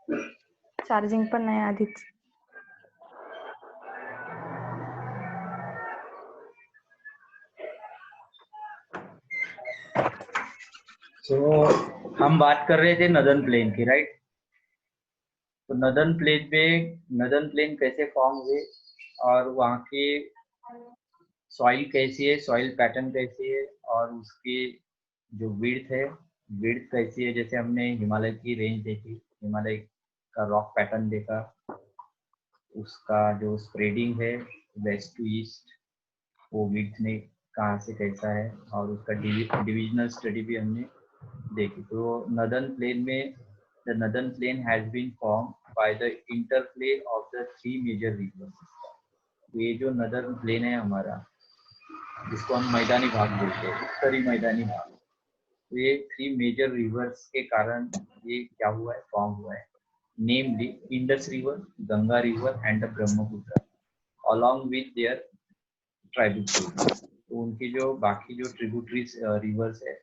Charging पण नाही आधीच. तो हम बात कर रहे थे नदर्न प्लेन की, राइट? तो नदर्न प्लेन कैसे फॉर्म हुए और वहाँ की सॉइल कैसी है, सॉइल पैटर्न कैसी है, और उसकी जो विड्थ कैसी है। जैसे हमने हिमालय की रेंज देखी, हिमालय का रॉक पैटर्न देखा, उसका जो स्प्रेडिंग है वेस्ट टू ईस्ट, वो विड्थ में कहाँ से कैसा है, और उसका डिविजनल स्टडी भी हमने देखी। तो नदर्न प्लेन में the northern plain has been form by the interplay of the 3 major rivers. ये जो नदर्न प्लेन है हमारा, जिसको हम मैदानी भाग बोलते हैं, उत्तरी मैदानी भाग, तो ये 3 मेजर रिवर्स के कारण ये क्या हुआ है, फॉर्म हुआ है। Namely Indus river, Ganga river and the Brahmaputra along with their tributaries. तो उनकी जो बाकी जो ट्रिब्यूटरीज रिवर्स है,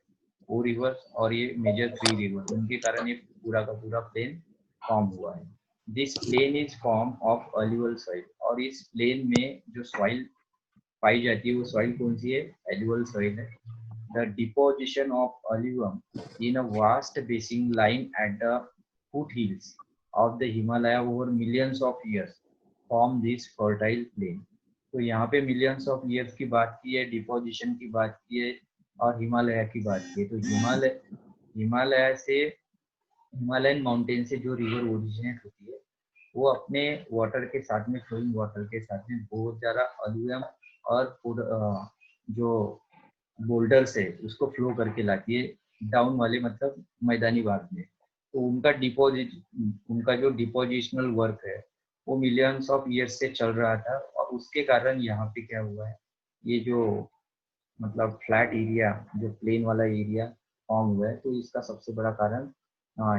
वो रिवर्स और ये मेजर 3 रिवर, उनके कारण ये पूरा का पूरा प्लेन फॉर्म हुआ है। This plain is form of alluvial soil, और इस प्लेन में जो सॉइल पाई जाती है वो सॉइल कौन सी है, एलुवल सॉइल है। The deposition of alluvium in a vast basin line at the foothills of the Himalaya over millions of years form this fertile plain। तो यहाँ पे मिलियंस ऑफ ईयर्स की बात की है, डिपोजिशन की बात की है, और हिमालय की बात की है। तो हिमालय से, हिमालयन माउंटेन से जो रिवर ओरिजिनेट होती है, वो अपने वाटर के साथ में, फ्लोइंग वाटर के साथ में बहुत ज़्यादा अलुवियम और जो बोल्डर्स है उसको फ्लो करके लाती है डाउन वाले, मतलब मैदानी भाग में। तो उनका जो डिपोजिशनल वर्क है वो मिलियंस ऑफ ईयर्स से चल रहा था, और उसके कारण यहाँ पे क्या हुआ है, ये जो मतलब फ्लैट एरिया, जो प्लेन वाला एरिया फॉर्म हुआ है, तो इसका सबसे बड़ा कारण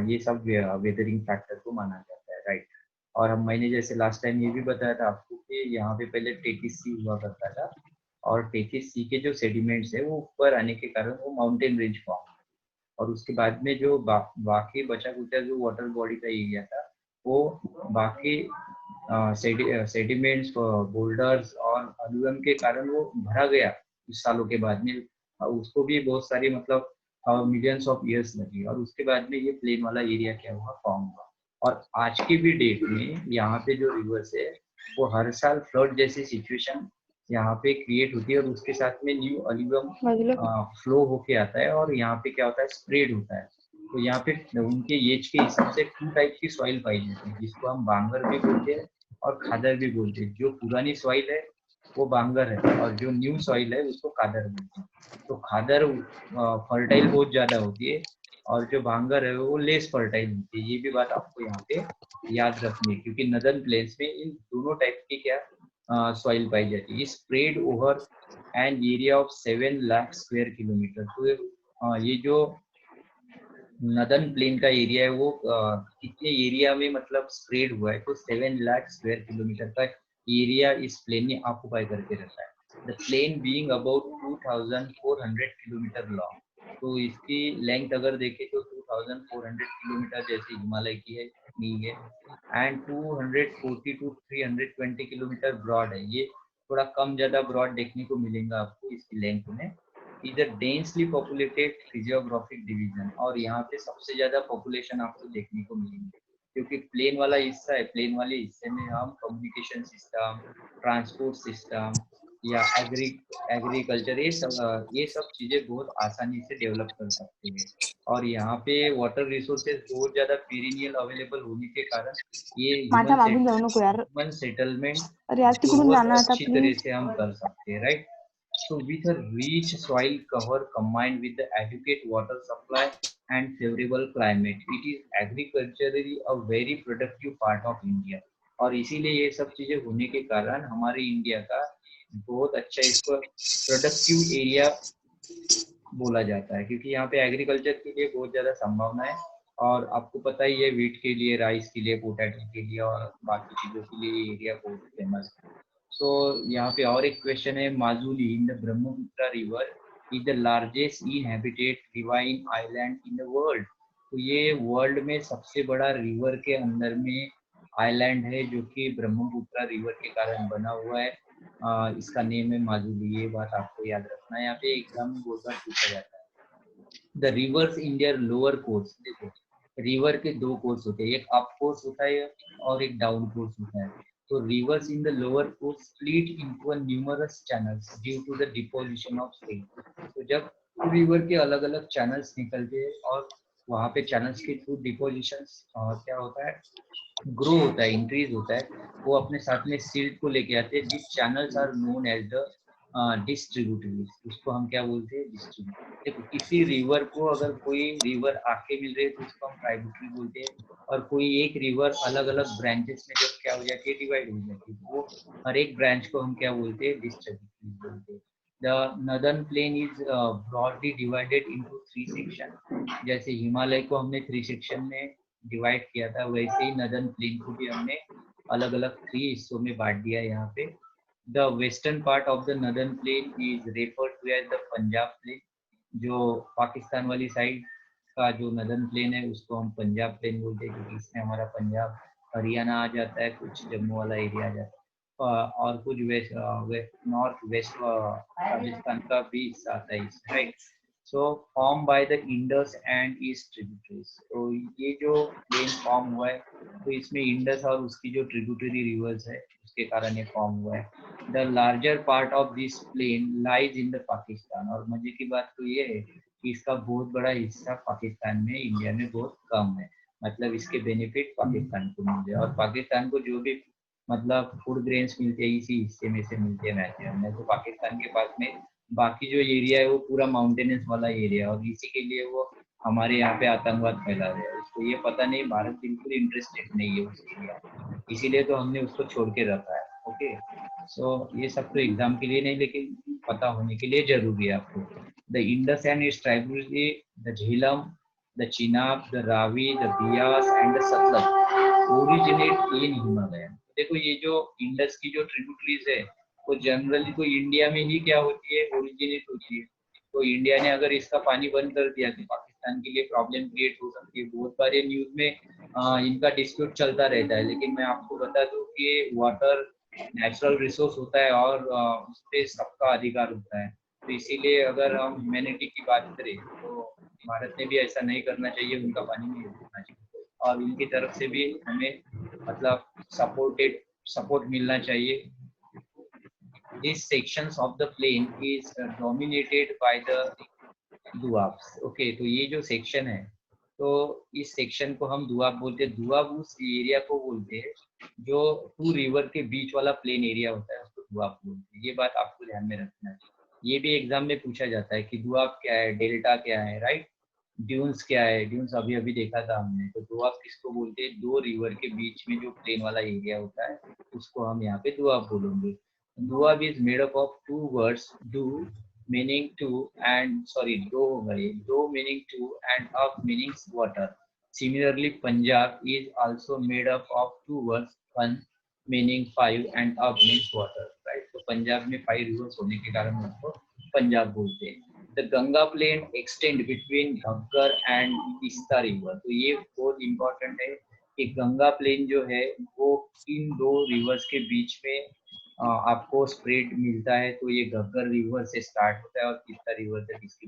ये सब वेदरिंग फैक्टर को माना जाता है, राइट। और हम, मैंने जैसे लास्ट टाइम ये भी बताया था आपको कि यहाँ पे पहले टेथिस सी हुआ करता था, और टेथिस सी के जो सेडिमेंट्स है वो ऊपर आने के कारण वो माउंटेन रेंज फॉर्म, और उसके बाद में जो बाकी बचा कुचा जो वाटर बॉडी का एरिया था, वो बाकी सेडिमेंट्स, बोल्डर्स और अलुवियम के कारण वो भरा गया कुछ सालों के बाद में। उसको भी बहुत सारी मतलब मिलियंस ऑफ ईयर्स लगी, और उसके बाद में ये प्लेन वाला एरिया क्या हुआ, फॉर्म हुआ। और आज की भी डेट में यहाँ पे जो रिवर्स है वो हर साल फ्लड जैसी सिचुएशन यहाँ पे क्रिएट होती है, और उसके साथ में न्यू अलुवियम फ्लो होके आता है, और यहाँ पे क्या होता है, स्प्रेड होता है। तो यहाँ पे उनके एज के हिसाब से 2 टाइप की सॉइल पाई जाती है, जिसको हम बांगर भी बोलते हैं और खादर भी बोलते हैं। जो पुरानी सॉइल है वो बांगर है, और जो न्यू सॉइल है उसको खादर बोलते हैं। तो खादर फर्टाइल बहुत ज्यादा होती है, और जो बांगर है वो लेस फर्टाइल होती है। ये भी बात आपको यहाँ पे याद रखनी है, क्योंकि नदर्न प्लेन्स में इन दोनों टाइप की क्या सॉइल पाई जाती है। Spread over an area of 7 lakh square kilometre. तो ये जो नदर्न प्लेन का एरिया है वो कितने एरिया में मतलब स्प्रेड हुआ है, तो 7 लाख स्क्वायर किलोमीटर का एरिया इस प्लेन ने ऑक्युपाई करके रखा है। The plain being about 2400 kilometre long. तो इसकी लेंथ अगर देखें तो 2400 किलोमीटर जैसे हिमालय की है नहीं है, एंड 240 टू 320 किलोमीटर ब्रॉड है। ये थोड़ा कम ज्यादा ब्रॉड देखने को मिलेगा आपको इसकी लेंथ में। Is a densely populated physiographic division, और यहाँ पे सबसे ज्यादा पॉपुलेशन आपको देखने को मिलेगी, क्योंकि प्लेन वाला हिस्सा है। प्लेन वाले हिस्से में हम कम्युनिकेशन सिस्टम, ट्रांसपोर्ट सिस्टम या एग्रीकल्चर, ये सब चीजें बहुत आसानी से डेवलप कर सकते हैं। और यहाँ पे वाटर रिसोर्सेज बहुत ज्यादा पेरिनियल अवेलेबल होने के कारण ये माझ्या मागून जाऊ नको यार. ह्यूमन सेटलमेंट अरे यार तिकडून बहुत जाना आता अच्छी तरह प्लीज. से हम कर सकते हैं, right. So with a rich soil cover combined with the adequate water supply and favorable climate, it is agriculturally a very productive part of India। और इसीलिए ये सब चीजें होने के कारण हमारे इंडिया का बहुत अच्छा इसको प्रोडक्टिव एरिया बोला जाता है, क्योंकि यहाँ पे एग्रीकल्चर के लिए बहुत ज्यादा संभावना है। और आपको पता ही है, वीट के लिए, राइस के लिए, पोटैटो के लिए और बाकी चीजों के लिए एरिया बहुत फेमस है। सो यहाँ पे और एक क्वेश्चन है, Majuli in the Brahmaputra river is the largest inhabited rewind island in the world. तो ये वर्ल्ड में सबसे बड़ा रिवर के अंदर में आइलैंड है, जो कि ब्रह्मपुत्र रिवर के कारण बना हुआ है। इसका नेम है माजुली। ये बात आपको याद रखना है, यहाँ पे एग्जाम में बहुत बार पूछा जाता है। The reverse in their lower course, देखो रिवर के दो कोर्स होते हैं, एक अप कोर्स होता है और एक डाउन कोर्स होता है। तो rivers in the lower course split into a numerous channels due to the deposition of state. तो जब रिवर के अलग अलग चैनल्स निकलते हैं और वहाँ पे चैनल्स के थ्रू डिपोजिशन क्या होता है, ग्रो होता है, इंक्रीज होता है, वो अपने साथ में सिल्ट को लेके आते हैं। This channels are known as the distributaries. उसको हम क्या बोलते हैं, डिस्ट्रीब्यूट। देखो किसी रिवर को अगर कोई रिवर आके मिल रही है तो उसको हम ट्राइब्यूटरी बोलते हैं, और कोई एक रिवर अलग अलग ब्रांचेस में जब क्या हो जाती है, डिवाइड हो जाती है, तो वो हर एक ब्रांच को हम क्या बोलते हैं, डिस्ट्रीब्यूटरी बोलते हैं। The northern plain is broadly divided into 3 section. जैसे हिमालय को हमने 3 सेक्शन में डिवाइड किया था, वैसे ही नदर्न प्लेन को भी हमने अलग अलग 3 हिस्सों में बांट दिया है यहाँ पे। The western part of the northern plain is referred to as the Punjab plain. जो पाकिस्तान वाली साइड का जो नदर्न प्लेन है उसको हम पंजाब प्लेन बोलते हैं, क्योंकि इसमें हमारा पंजाब हरियाणा आ जाता है, कुछ जम्मू वाला एरिया आ जाता है, और कुछ नॉर्थ वेस्ट राजस्थान का भी हिस्सा आता है इसमें, right. So form by the Indus and east tributaries. तो ये जो प्लेन फॉर्म हुआ है, तो इसमें इंडस और उसकी जो ट्रिब्यूटरी रिवर्स है उसके कारण ये फॉर्म हुआ है। The larger part of this plain lies in the Pakistan. और मजे की बात तो ये है कि इसका बहुत बड़ा हिस्सा पाकिस्तान में, इंडिया में बहुत कम है। मतलब इसके बेनिफिट पाकिस्तान को मिलते हैं, और पाकिस्तान को जो भी मतलब फूड ग्रेन्स मिलते हैं इसी हिस्से में से मिलते हैं मैक्सिमम। नहीं तो पाकिस्तान के पास में बाकी जो एरिया है वो पूरा माउंटेनस वाला एरिया है, और इसी के लिए वो हमारे यहाँ पे आतंकवाद फैला रहे हैं। उसको ये पता नहीं, भारत बिल्कुल इंटरेस्टेड नहीं है उस एरिया, इसीलिए तो हमने उसको छोड़ के रखा है। ओके, सो ये सब तो एग्जाम के लिए नहीं, लेकिन पता होने के लिए जरूरी है आपको। The Indus and it's tributary, the Jhelum, the Chenab, the Ravi, the Beas and the Sutlej originate in Himalaya. देखो ये जो इंडस की जो ट्रिब्यूटरीज है वो जनरली तो इंडिया में ही क्या होती है, ओरिजिनेट होती है। तो इंडिया ने अगर इसका पानी बंद कर दिया तो पाकिस्तान के लिए प्रॉब्लम क्रिएट हो सकती है। बहुत बार न्यूज में इनका डिस्प्यूट चलता रहता है, लेकिन मैं आपको बता दूं कि वाटर नेचुरल रिसोर्स होता है और उस पर सबका अधिकार होता है। तो इसीलिए अगर हम ह्यूमैनिटी की बात करें तो भारत ने भी ऐसा नहीं करना चाहिए, उनका पानी नहीं रोकना चाहिए, और उनकी तरफ से भी हमें मतलब सपोर्ट मिलना चाहिए। These sections of the plain is dominated by the Doab. Okay, तो ये जो सेक्शन है, तो इस सेक्शन को हम दुआब बोलते हैं। दुआब उस एरिया को बोलते हैं जो 2 रिवर के बीच वाला प्लेन एरिया होता है, उसको दुआब बोलते हैं। ये बात आपको ध्यान में रखना है, ये भी एग्जाम में पूछा जाता है कि दुआब क्या है, डेल्टा क्या है, राइट। ड्यून्स क्या है, ड्यून्स अभी अभी देखा था हमने। तो दुआब किसको बोलते हैं, 2 रिवर के बीच में जो प्लेन वाला एरिया होता है उसको हम यहाँ पे दुआब बोलेंगे। Doab is made up of 2 words, do meaning to and sorry do meaning to and up meaning water. Similarly, Punjab is also made up of 2 words, one meaning 5 and up means water, right? तो पंजाब में 5 rivers होने के कारण उसको पंजाब बोलते हैं। The Ganga plain extend between Ghaggar and Tista river। तो ये बहुत इंपॉर्टेंट है कि गंगा प्लेन जो है वो इन 2 रिवर्स के बीच में आपको स्प्रेड मिलता है। तो ये घग्गर रिवर से स्टार्ट होता है और तीस्ता रिवर तक इसकी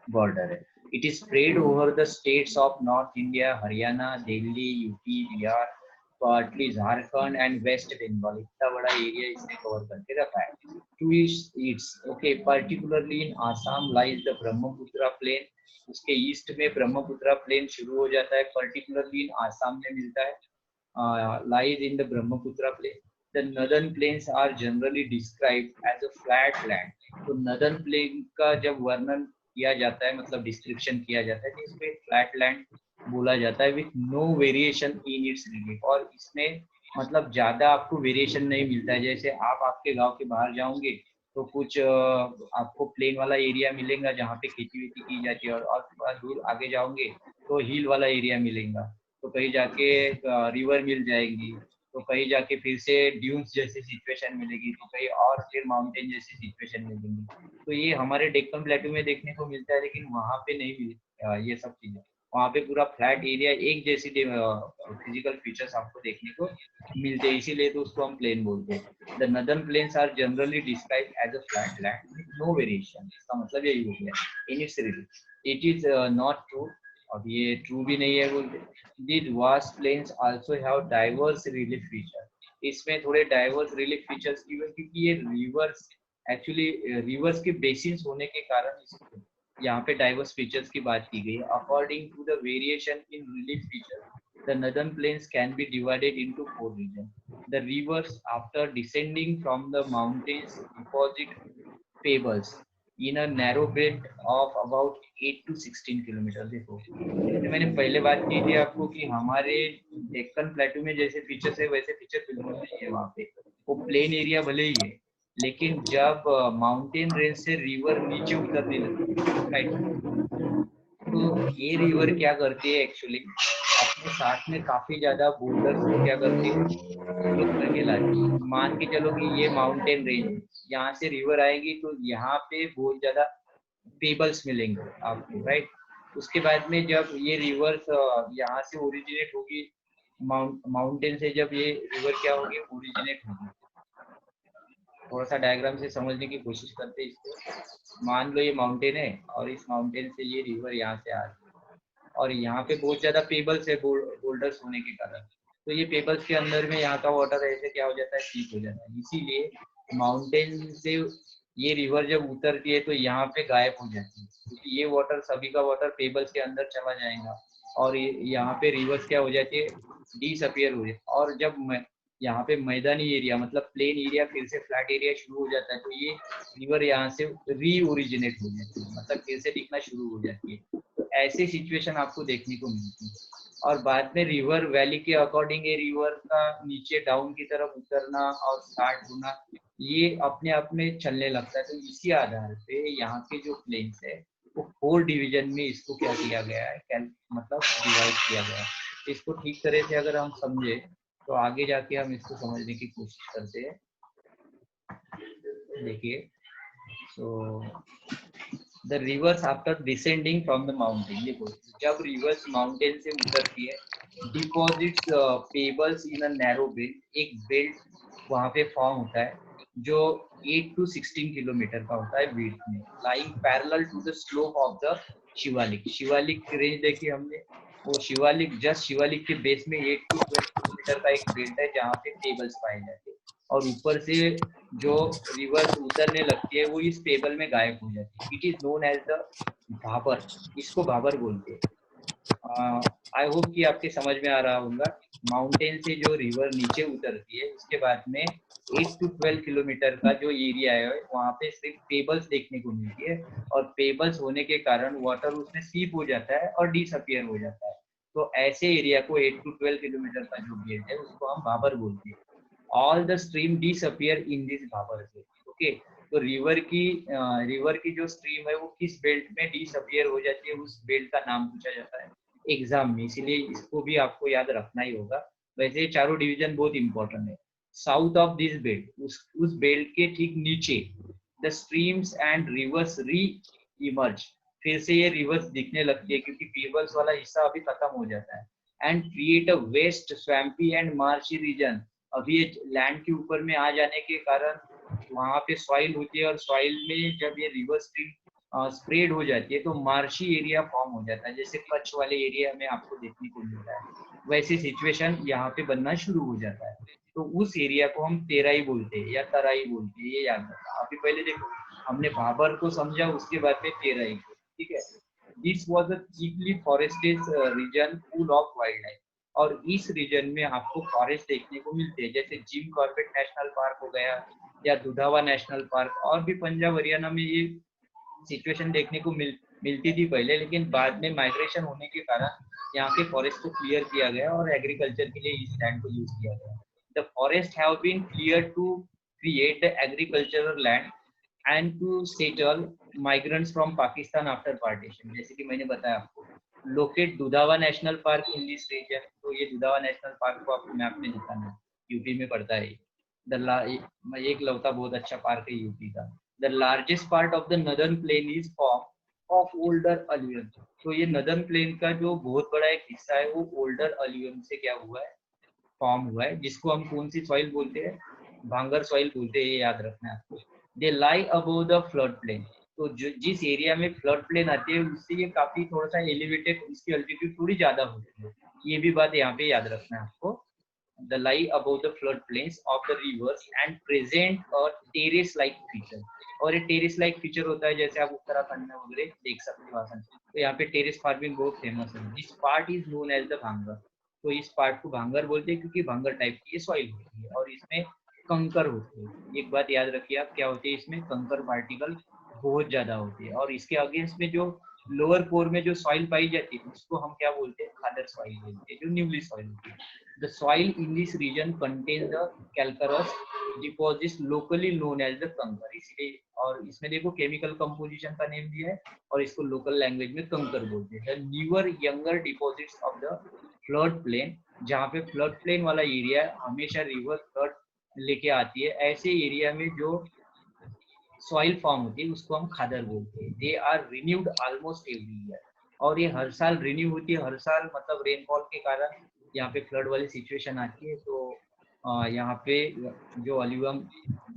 बॉर्डर है। It is spread over the states of north India, Haryana, Delhi, UP, Bihar, partly Jharkhand and West Bengal. इतना बड़ा एरिया इसने कवर करके रखा है। To east, okay, particularly in Assam lies the Brahmaputra plain. उसके ईस्ट में ब्रह्मपुत्र प्लेन शुरू हो जाता है, पर्टिकुलरली इन आसाम में मिलता है, lies in the Brahmaputra plain. The northern plains are generally described as a flat land. तो northern plain का जब वर्णन किया जाता है, मतलब डिस्क्रिप्शन किया जाता है, तो इसमें फ्लैट लैंड बोला जाता है with no variation in its relief. और इसमें मतलब ज्यादा आपको वेरिएशन नहीं मिलता है। जैसे आप आपके गांव के बाहर जाओगे तो कुछ आपको प्लेन वाला एरिया मिलेगा जहाँ पे खेती वेती की जाती है, और थोड़ा दूर आगे जाओगे तो हिल वाला एरिया मिलेगा। तो कहीं जाके रिवर मिल जाएगी, तो कहीं जाके फिर से ड्यून्स जैसी सिचुएशन मिलेगी, तो कहीं और फिर माउंटेन जैसी सिचुएशन मिलेगी। तो ये हमारे डेक्कन प्लेटू में देखने को मिलता है, लेकिन वहाँ पे नहीं मिलता ये सब चीजें। वहाँ पे पूरा फ्लैट एरिया एक जैसी फिजिकल फीचर्स आपको देखने को मिलते हैं, इसीलिए तो उसको हम प्लेन बोलते हैं। The northern plains are generally described as a flat land with no variation. इसका मतलब यही हो गया in its relief. It is not true, अब ये ट्रू भी नहीं है बोलते। These vast plains also have diverse relief feature. इसमें थोड़े डाइवर्स रिलीफ फीचर्स की वजह, क्योंकि ये रिवर्स एक्चुअली रिवर्स के बेसिन्स होने के कारण इसको यहाँ पे डाइवर्स फीचर्स की बात की गई है। According to the variation in relief feature, the northern plains can be divided into 4 region. The rivers after descending from the mountains deposit pebbles in a narrow belt of about 8 to 16 kilometre. देखो जैसे मैंने पहले बात की थी आपको कि हमारे डेक्कन प्लेटू में जैसे फीचर्स है वैसे फीचर बिल्कुल नहीं है वहाँ पे। वो प्लेन एरिया भले ही है, लेकिन जब माउंटेन रेंज से रिवर नीचे उतरने लगती है, राइट, तो ये रिवर क्या करती है एक्चुअली, अपने साथ में काफी ज्यादा बोल्डर्स को क्या करती है, फ्लो करके लाती है। मान के चलो कि ये माउंटेन रेंज है, यहाँ से रिवर आएगी तो यहाँ पे बहुत ज्यादा पेबल्स मिलेंगे आपको, राइट। उसके बाद में जब ये रिवर्स यहाँ से ओरिजिनेट होगी, माउंटेन से जब ये रिवर क्या होगी, ओरिजिनेट होगी। थोड़ा सा डायग्राम से समझने की कोशिश करते हैं इसको। मान लो ये माउंटेन है और इस माउंटेन से ये रिवर यहाँ से आ रही है और यहाँ पे बहुत ज्यादा पेबल्स है बोल्डर्स होने के कारण, तो ये पेबल्स के अंदर में यहाँ का वाटर ऐसे क्या हो जाता है, सीप हो जाता है। इसीलिए माउंटेन से ये रिवर जब उतरती है तो यहाँ पे गायब हो जाती है, क्योंकि ये वाटर सभी का वाटर पेबल्स के अंदर चला जाएगा और यहाँ पे रिवर्स क्या हो जाती है, डिसअपियर हो जाती है। और जब यहाँ पे मैदानी एरिया मतलब प्लेन एरिया फिर से फ्लैट एरिया शुरू हो जाता है, तो ये रिवर यहाँ से री ओरिजिनेट हो जाती है, मतलब फिर से दिखना शुरू हो जाती है। तो ऐसी सिचुएशन आपको देखने को मिलती है। और बाद में रिवर वैली के अकॉर्डिंग ये रिवर का नीचे डाउन की तरफ उतरना और स्टार्ट होना ये अपने आप में चलने लगता है। तो इसी आधार पे यहाँ के जो प्लेन्स है वो 4 डिवीजन में इसको क्या किया गया है, मतलब डिवाइड किया गया है। इसको ठीक तरह से अगर हम समझे तो आगे जाके हम इसको समझने की कोशिश करते हैं। देखिए, so the rivers after descending from the mountain, देखो जब रिवर्स माउंटेन से उतरती है, deposits pebbles in a narrow belt, एक बेल्ट वहां पे फॉर्म होता है जो 8 to 16 किलोमीटर का होता है विड्थ में, lying parallel to the slope of the Shivalik. Shivalik की रेंज देखी हमने, वो शिवालिक जस्ट शिवालिक के बेस में 8 to 12 किलोमीटर का एक बेल्ट है जहाँ पे टेबल्स पाए जाते हैं, और ऊपर से जो रिवर्स उतरने लगती है वो इस टेबल में गायब हो जाती है। It is known as the Bhabar, इसको भाबर बोलते हैं। आई होप कि आपके समझ में आ रहा होगा। माउंटेन से जो रिवर नीचे उतरती है उसके बाद में 8 to 12 किलोमीटर का जो एरिया है वहाँ पे सिर्फ पेबल्स देखने को मिलती है, और पेबल्स होने के कारण वाटर उसमें सीप हो जाता है और डिसअपियर हो जाता है। तो ऐसे एरिया को 8 to 12 किलोमीटर का जो बेल्ट है उसको हम भाबर बोलते हैं। All the stream disappear in this Bhabar से, ओके। तो रिवर की जो स्ट्रीम है वो किस बेल्ट में डिसअपियर हो जाती है, उस बेल्ट का नाम पूछा जाता है एग्जाम में, इसीलिए इसको भी आपको याद रखना ही होगा। वैसे चारों डिवीजन बहुत इंपॉर्टेंट है। साउथ ऑफ दिस बेल्ट, उस बेल्ट के ठीक नीचे, द स्ट्रीम्स एंड रिवर्स री इमर्ज, फिर से ये रिवर्स दिखने लगती है क्योंकि पेबल्स वाला हिस्सा अभी खत्म हो जाता है, and create a wet swampy and marshy region. अभी लैंड के ऊपर में आ जाने के कारण वहां पे सॉइल होती है, और सॉइल में जब ये रिवर स्ट्रीम स्प्रेड हो जाती है तो मार्शी एरिया फॉर्म हो जाता है, जैसे कच्छ वाले एरिया में आपको देखने को मिल रहा है। वैसी सिचुएशन यहाँ पे बनना शुरू हो जाता है, तो उस एरिया को हम तेराई बोलते हैं या तराई बोलते हैं, ये याद रखना। अभी पहले देखो हमने भाबर को समझा, उसके बाद में तेराई को, ठीक है। दिस वॉज अ चीपली forested region full of wildlife, और इस रीजन में आपको फॉरेस्ट देखने को मिलते हैं, जैसे जिम कॉर्बेट नेशनल पार्क हो गया या दुधावा नेशनल पार्क, और भी पंजाब हरियाणा में ये सिचुएशन देखने को मिलती थी पहले, लेकिन बाद में माइग्रेशन होने के कारण यहाँ के फॉरेस्ट को क्लियर किया गया और एग्रीकल्चर के लिए इस लैंड को यूज किया गया। The forest have been clear to create the agricultural land and to settle migrants from Pakistan after partition. जैसे कि मैंने बताया आपको, locate Dudhwa national park in this region, तो ये दुधावा नेशनल पार्क को आपको मैप में दिखाना है, यूपी में पड़ता है। एक लौता बहुत अच्छा पार्क है यूपी का। The largest part of the northern plain is formed of older alluvium. तो ये नदर्न प्लेन का जो बहुत बड़ा एक हिस्सा है वो ओल्डर अलुवियम से क्या हुआ है, फॉर्म हुआ है, जिसको हम कौन सी सॉइल बोलते हैं, भांगर सॉइल बोलते हैं, ये याद रखना है आपको। दे लाई अबव द फ्लड प्लेन, तो जिस एरिया में फ्लड प्लेन आती है उससे ये काफी थोड़ा सा एलिवेटेड, उसकी अल्टीट्यूड थोड़ी ज्यादा होती है, ये भी बात यहाँ पे याद रखना है आपको। The lie above the flood plains of the reverse and present a terrace like feature, और ये टेरेस लाइक फीचर होता है जैसे आप उत्तराखंड में वगैरह देख सकते हो आसान, तो यहाँ पे टेरेस फार्मिंग बहुत फेमस है। This part is known as the Bhangar, तो इस पार्ट को भांगर बोलते हैं क्योंकि भांगर टाइप की ये सॉइल होती है और इसमें कंकर होते हैं। एक बात याद रखिए आप, क्या होती है इसमें, कंकर पार्टिकल बहुत ज्यादा होती है, और इसके अगेंस्ट में जो लोअर कोर में जो सॉइल पाई जाती है उसको हम क्या बोलते हैं, खादर सॉइल बोलते हैं, जो न्यूली सॉइल होती है। The soil in this region contain the calcareous deposits locally known as the kankar, इसलिए, और इसमें देखो केमिकल कंपोजिशन का नेम दिया है और इसको लोकल लैंग्वेज में कंकर बोलते हैं। The newer younger deposits of the flood plain, जहाँ पे फ्लड प्लेन वाला एरिया हमेशा रिवर फ्लड लेके आती है, ऐसे एरिया में जो सॉइल फॉर्म होती है उसको हम खादर बोलते हैं। They are renewed almost every year, और ये हर साल रिन्यू होती है, हर साल मतलब रेनफॉल के कारण यहाँ पे फ्लड वाली सिचुएशन आती है, तो यहाँ पे जो अलुवियम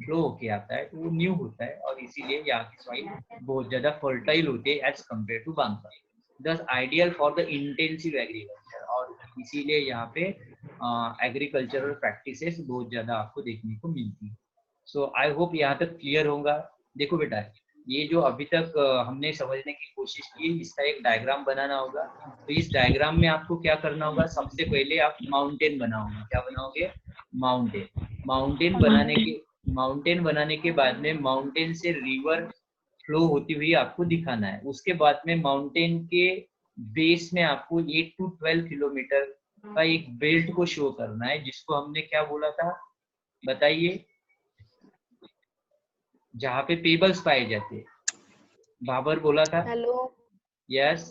फ्लो होके आता है तो वो न्यू होता है, और इसीलिए यहाँ की सॉइल बहुत ज्यादा फर्टाइल होती है एज कम्पेयर टू बांका, दस ideal for the intensive agriculture, और इसीलिए यहाँ पे एग्रीकल्चरल प्रैक्टिसेस बहुत ज्यादा आपको देखने को मिलती है। सो आई होप यहाँ तक क्लियर होगा। देखो बेटा, ये जो अभी तक हमने समझने की कोशिश की, इसका एक डायग्राम बनाना होगा। तो इस डायग्राम में आपको क्या करना होगा, सबसे पहले आप माउंटेन बनाओगे। क्या बनाओगे, माउंटेन। माउंटेन बनाने के बाद में माउंटेन से रिवर फ्लो होती हुई आपको दिखाना है। उसके बाद में माउंटेन के बेस में आपको 8 to 12 किलोमीटर का एक बेल्ट को शो करना है, जिसको हमने क्या बोला था, बताइए, जहाँ पे पेबल्स पाए जाते हैं। बाबर बोला था। हेलो, यस,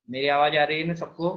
मेरी आवाज आ रही है ना सबको?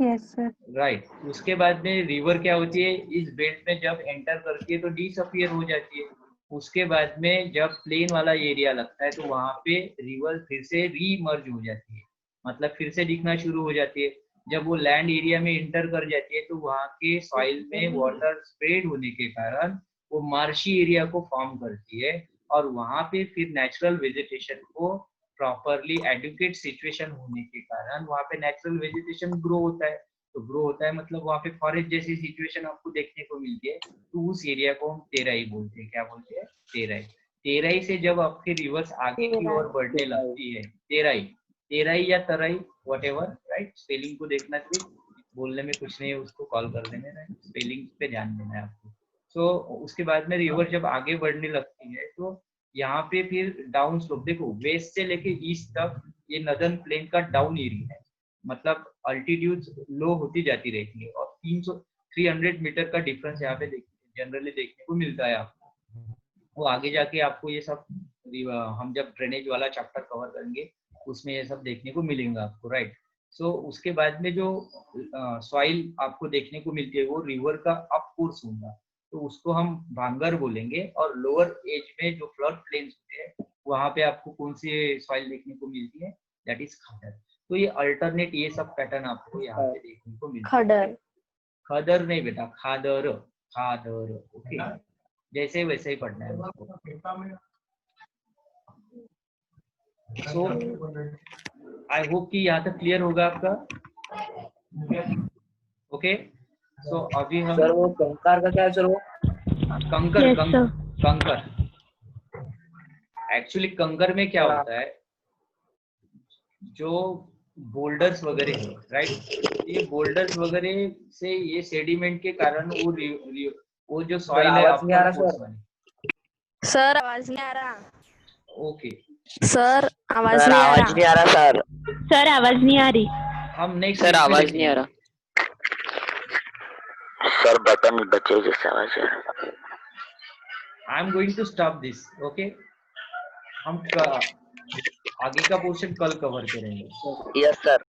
Yes sir. राइट। उसके बाद में रिवर क्या होती है, इस बेल्ट में जब एंटर करती है तो डिसअपियर हो जाती है। उसके बाद में जब प्लेन वाला एरिया लगता है तो वहां पे रिवर फिर से रीमर्ज हो जाती है, मतलब फिर से दिखना शुरू हो जाती है। जब वो लैंड एरिया में इंटर कर जाती है तो वहां के सॉइल में वाटर स्प्रेड होने के कारण वो मार्शी एरिया को फॉर्म करती है, और वहां पे फिर नेचुरल वेजिटेशन को प्रॉपरली एडुकेट सिचुएशन होने के कारण वहां पे नेचुरल वेजिटेशन ग्रो होता है। तो ग्रो होता है मतलब वहां पे फॉरेस्ट जैसी सिचुएशन आपको देखने को मिलती है, तो उस एरिया को हम तेराई बोलते हैं। क्या बोलते हैं, तेराई। तेराई से जब आपके रिवर्स आगे की ओर बढ़ने लगती है, तेराई, तेराई या तराई, व्हाटएवर, राइट, स्पेलिंग को देखना चाहिए, बोलने में कुछ नहीं है, उसको कॉल कर देंगे, राइट, स्पेलिंग पे ध्यान देना है आपको। तो उसके बाद में रिवर जब आगे बढ़ने लगती है तो यहाँ पे फिर डाउन स्लोप, देखो वेस्ट से लेके ईस्ट तक ये नदर्न प्लेन का डाउन एरिया है, मतलब अल्टीट्यूड लो होती जाती रहती है, और 300 मीटर का डिफरेंस यहाँ पे जनरली देखने को मिलता है आपको। वो आगे जाके आपको ये सब, हम जब ड्रेनेज वाला चैप्टर कवर करेंगे उसमें ये सब देखने को मिलेगा आपको, राइट। सो उसके बाद में जो सॉइल आपको देखने को मिलती है वो रिवर का अप कोर्स होगा, तो उसको हम भांगर बोलेंगे। और लोअर एज में जो फ्लड प्लेन्स होते हैं वहां पे आपको कौन सी सॉइल देखने को मिलती है, दैट इज खादर। तो ये अल्टरनेट ये सब पैटर्न आपको यहाँ पे देखने को मिलता है। खडर। खदर नहीं बेटा, खादर, खादर, ओके, जैसे वैसे ही पढ़ना है आपको। सो आई होप कि यहाँ तक क्लियर होगा आपका। ओके, सो अभी हम सर वो कंकार का क्या है सर? वो कंकर, कंकर एक्चुअली कंकर में क्या होता है, जो बोल्डर्स वगैरह है, राइट, ये बोल्डर्स वगैरह से ये सेडिमेंट के कारण वो जो सॉइल है आवाज नहीं आ रहा सर, आवाज नहीं आ रहा। ओके सर आवाज सर नहीं आ आवाज नहीं आ रहा सर। सर आवाज नहीं आ रही। हम नेक्स्ट सर आवाज नहीं आ रहा सर, बटन बचे जैसे आवाज आ रहा। I am going to stop this, okay. हम आगे का पोर्शन कल कवर करेंगे। Yes sir.